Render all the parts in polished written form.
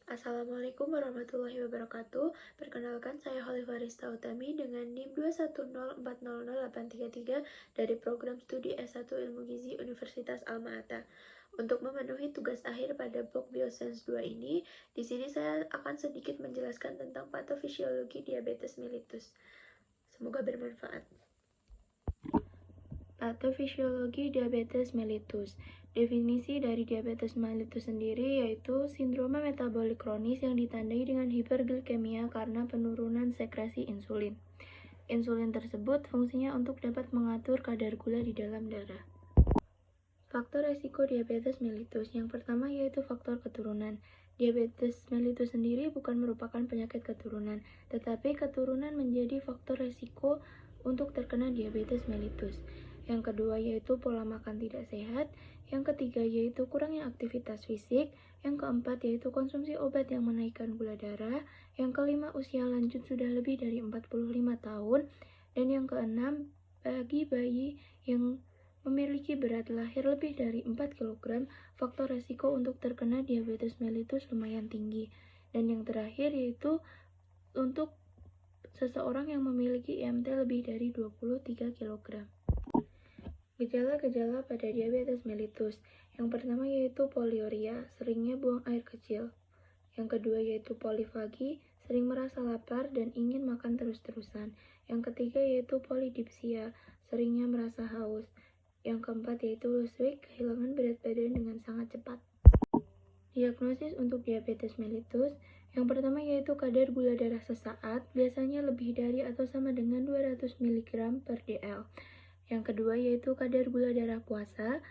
Assalamualaikum warahmatullahi wabarakatuh. Perkenalkan, saya Khalifah Rista Utami dengan NIM 210400833 dari program studi S1 Ilmu Gizi Universitas Alma-Ata. Untuk memenuhi tugas akhir pada blok Bioscience 2 ini, di sini saya akan sedikit menjelaskan tentang patofisiologi diabetes mellitus. Semoga bermanfaat. Patofisiologi diabetes mellitus. Definisi dari diabetes mellitus sendiri yaitu sindroma metabolik kronis yang ditandai dengan hiperglikemia karena penurunan sekresi insulin. Insulin tersebut fungsinya untuk dapat mengatur kadar gula di dalam darah. Faktor resiko diabetes mellitus yang pertama yaitu faktor keturunan. Diabetes mellitus sendiri bukan merupakan penyakit keturunan, tetapi keturunan menjadi faktor resiko untuk terkena diabetes mellitus. Yang kedua yaitu pola makan tidak sehat. Yang ketiga yaitu kurangnya aktivitas fisik. Yang keempat yaitu konsumsi obat yang menaikkan gula darah. Yang kelima usia lanjut sudah lebih dari 45 tahun. Dan yang keenam bagi bayi yang memiliki berat lahir lebih dari 4 kg, faktor resiko untuk terkena diabetes mellitus lumayan tinggi. Dan yang terakhir yaitu untuk seseorang yang memiliki IMT lebih dari 23 kg. Gejala-gejala pada diabetes mellitus. Yang pertama yaitu poliuria, seringnya buang air kecil. Yang kedua yaitu polifagi, sering merasa lapar dan ingin makan terus-terusan. Yang ketiga yaitu polidipsia, seringnya merasa haus. Yang keempat yaitu loose weight, kehilangan berat badan dengan sangat cepat. Diagnosis untuk diabetes mellitus. Yang pertama yaitu kadar gula darah sesaat, biasanya lebih dari atau sama dengan 200 mg per dl. Yang kedua yaitu kadar gula darah puasa,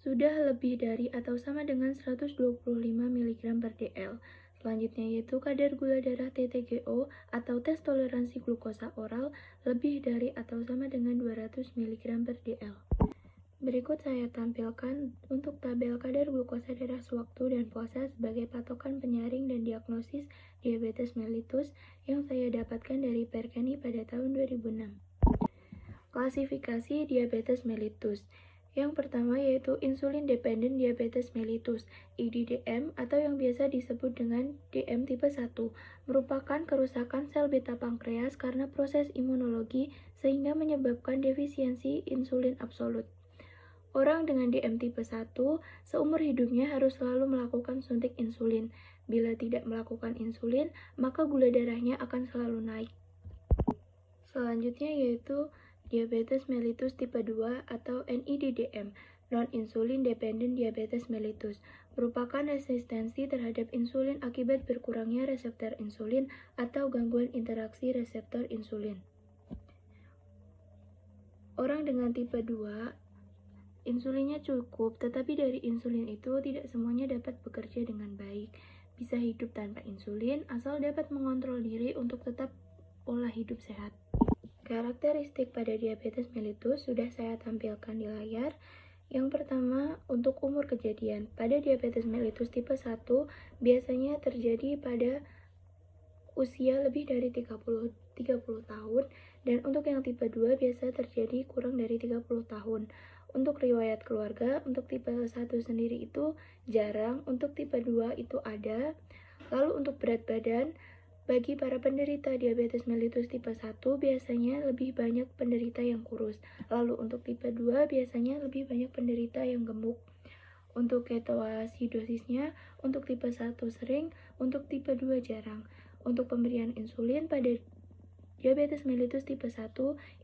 sudah lebih dari atau sama dengan 125 mg per dl. Selanjutnya yaitu kadar gula darah TTGO atau tes toleransi glukosa oral lebih dari atau sama dengan 200 mg per dl. Berikut saya tampilkan untuk tabel kadar glukosa darah sewaktu dan puasa sebagai patokan penyaring dan diagnosis diabetes mellitus yang saya dapatkan dari Perkeni pada tahun 2006. Klasifikasi diabetes mellitus. Yang pertama yaitu insulin dependent diabetes mellitus, IDDM atau yang biasa disebut dengan DM tipe 1, merupakan kerusakan sel beta pankreas karena proses imunologi sehingga menyebabkan defisiensi insulin absolut. Orang dengan DM tipe 1 seumur hidupnya harus selalu melakukan suntik insulin. Bila tidak melakukan insulin, maka gula darahnya akan selalu naik. Selanjutnya yaitu diabetes mellitus tipe 2 atau NIDDM, non-insulin dependent diabetes mellitus, merupakan resistensi terhadap insulin akibat berkurangnya reseptor insulin atau gangguan interaksi reseptor insulin. Orang dengan tipe 2 insulinnya cukup, tetapi dari insulin itu tidak semuanya dapat bekerja dengan baik. Bisa hidup tanpa insulin asal dapat mengontrol diri untuk tetap pola hidup sehat. Karakteristik pada diabetes mellitus sudah saya tampilkan di layar. Yang pertama, untuk umur kejadian. Pada diabetes mellitus tipe 1 biasanya terjadi pada usia lebih dari 30 tahun, dan untuk yang tipe 2 biasa terjadi kurang dari 30 tahun. Untuk riwayat keluarga, untuk tipe 1 sendiri itu jarang, untuk tipe 2 itu ada. Lalu untuk berat badan, bagi para penderita diabetes mellitus tipe 1 biasanya lebih banyak penderita yang kurus. Lalu untuk tipe 2 biasanya lebih banyak penderita yang gemuk. Untuk ketoasidosisnya, untuk tipe 1 sering, untuk tipe 2 jarang. Untuk pemberian insulin pada diabetes mellitus tipe 1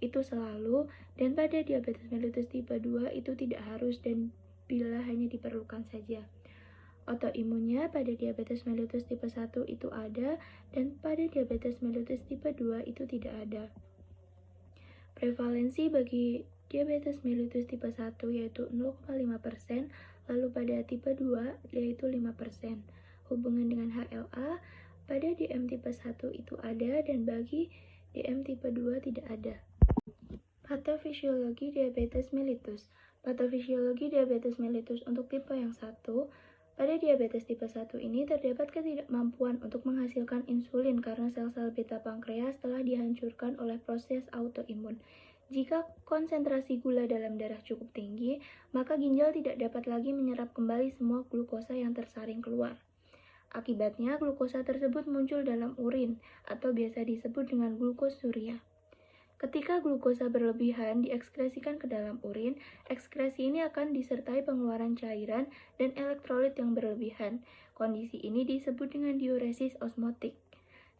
itu selalu, dan pada diabetes mellitus tipe 2 itu tidak harus dan bila hanya diperlukan saja. Autoimunnya pada diabetes mellitus tipe 1 itu ada, dan pada diabetes mellitus tipe 2 itu tidak ada. Prevalensi bagi diabetes mellitus tipe 1 yaitu 0,5%, lalu pada tipe 2 yaitu 5%. Hubungan dengan HLA pada DM tipe 1 itu ada, dan bagi DM tipe 2 tidak ada. Patofisiologi diabetes mellitus. Patofisiologi diabetes mellitus untuk tipe yang 1. Pada diabetes tipe 1 ini terdapat ketidakmampuan untuk menghasilkan insulin karena sel-sel beta pankreas telah dihancurkan oleh proses autoimun. Jika konsentrasi gula dalam darah cukup tinggi, maka ginjal tidak dapat lagi menyerap kembali semua glukosa yang tersaring keluar. Akibatnya, glukosa tersebut muncul dalam urin atau biasa disebut dengan glukosuria. Ketika glukosa berlebihan diekskresikan ke dalam urin, ekskresi ini akan disertai pengeluaran cairan dan elektrolit yang berlebihan. Kondisi ini disebut dengan diuresis osmotik.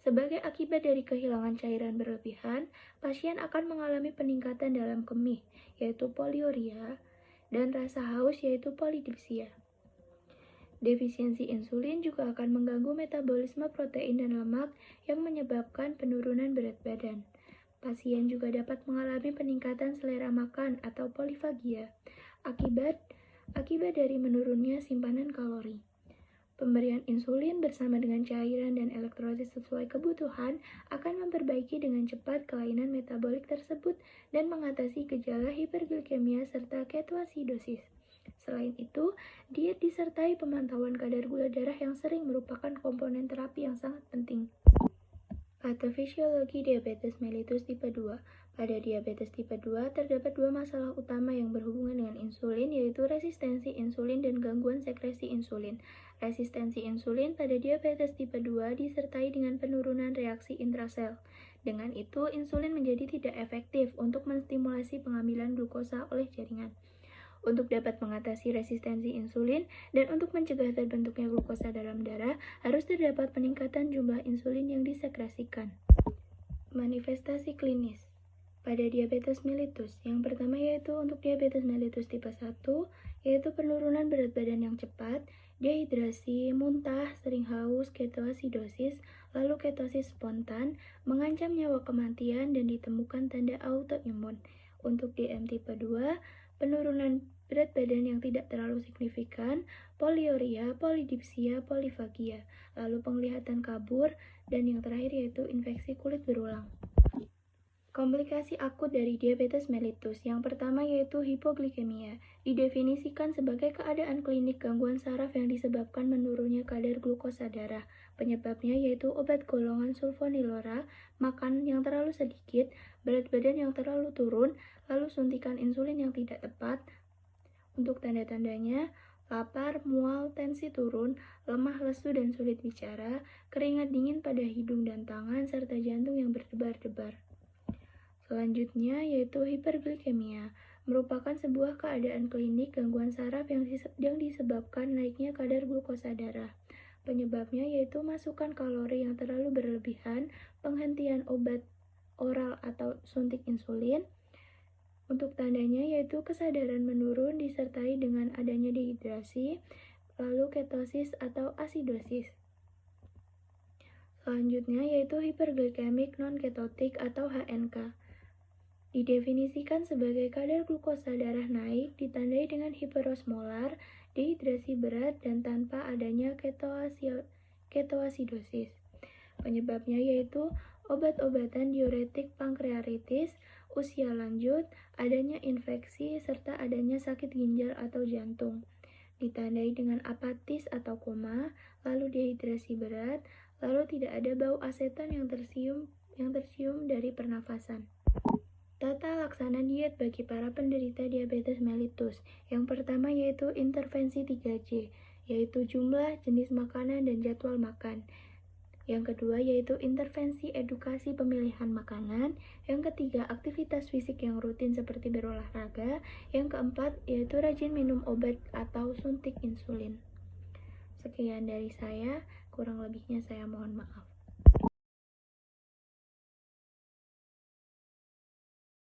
Sebagai akibat dari kehilangan cairan berlebihan, pasien akan mengalami peningkatan dalam kemih, yaitu poliuria, dan rasa haus, yaitu polidipsia. Defisiensi insulin juga akan mengganggu metabolisme protein dan lemak yang menyebabkan penurunan berat badan. Pasien juga dapat mengalami peningkatan selera makan atau polifagia akibat dari menurunnya simpanan kalori. Pemberian insulin bersama dengan cairan dan elektrolit sesuai kebutuhan akan memperbaiki dengan cepat kelainan metabolik tersebut dan mengatasi gejala hiperglikemia serta ketoasidosis. Selain itu, diet disertai pemantauan kadar gula darah yang sering merupakan komponen terapi yang sangat penting. Patofisiologi diabetes mellitus tipe 2. Pada diabetes tipe 2, terdapat dua masalah utama yang berhubungan dengan insulin, yaitu resistensi insulin dan gangguan sekresi insulin. Resistensi insulin pada diabetes tipe 2 disertai dengan penurunan reaksi intrasel. Dengan itu, insulin menjadi tidak efektif untuk menstimulasi pengambilan glukosa oleh jaringan. Untuk dapat mengatasi resistensi insulin dan untuk mencegah terbentuknya glukosa dalam darah, harus terdapat peningkatan jumlah insulin yang disekresikan. Manifestasi klinis pada diabetes mellitus. Yang pertama yaitu untuk diabetes mellitus tipe 1, yaitu penurunan berat badan yang cepat, dehidrasi, muntah, sering haus, ketoasidosis, lalu ketosis spontan, mengancam nyawa kematian, dan ditemukan tanda autoimun. Untuk DM tipe 2, penurunan berat badan yang tidak terlalu signifikan, poliuria, polidipsia, polifagia, lalu penglihatan kabur, dan yang terakhir yaitu infeksi kulit berulang. Komplikasi akut dari diabetes mellitus. Yang pertama yaitu hipoglikemia. Didefinisikan sebagai keadaan klinik gangguan saraf yang disebabkan menurunnya kadar glukosa darah. Penyebabnya yaitu obat golongan sulfonilora, makan yang terlalu sedikit, berat badan yang terlalu turun, lalu suntikan insulin yang tidak tepat. Untuk tanda-tandanya, lapar, mual, tensi turun, lemah lesu dan sulit bicara, keringat dingin pada hidung dan tangan, serta jantung yang berdebar-debar. Selanjutnya yaitu hiperglikemia, merupakan sebuah keadaan klinik gangguan saraf yang disebabkan naiknya kadar glukosa darah. Penyebabnya yaitu masukan kalori yang terlalu berlebihan, penghentian obat oral atau suntik insulin. Untuk tandanya yaitu kesadaran menurun disertai dengan adanya dehidrasi, lalu ketosis atau asidosis. Selanjutnya yaitu hiperglikemik non-ketotik atau HNK. Didefinisikan sebagai kadar glukosa darah naik ditandai dengan hiperosmolar, dehidrasi berat, dan tanpa adanya ketoasidosis. Penyebabnya yaitu obat-obatan diuretik pankreatitis, usia lanjut, adanya infeksi, serta adanya sakit ginjal atau jantung. Ditandai dengan apatis atau koma, lalu dehidrasi berat, lalu tidak ada bau aseton yang tercium dari pernafasan. Tata laksana diet bagi para penderita diabetes mellitus. Yang pertama yaitu intervensi 3J, yaitu jumlah, jenis makanan, dan jadwal makan. Yang kedua yaitu intervensi edukasi pemilihan makanan. Yang ketiga aktivitas fisik yang rutin seperti berolahraga. Yang keempat yaitu rajin minum obat atau suntik insulin. Sekian dari saya, kurang lebihnya saya mohon maaf.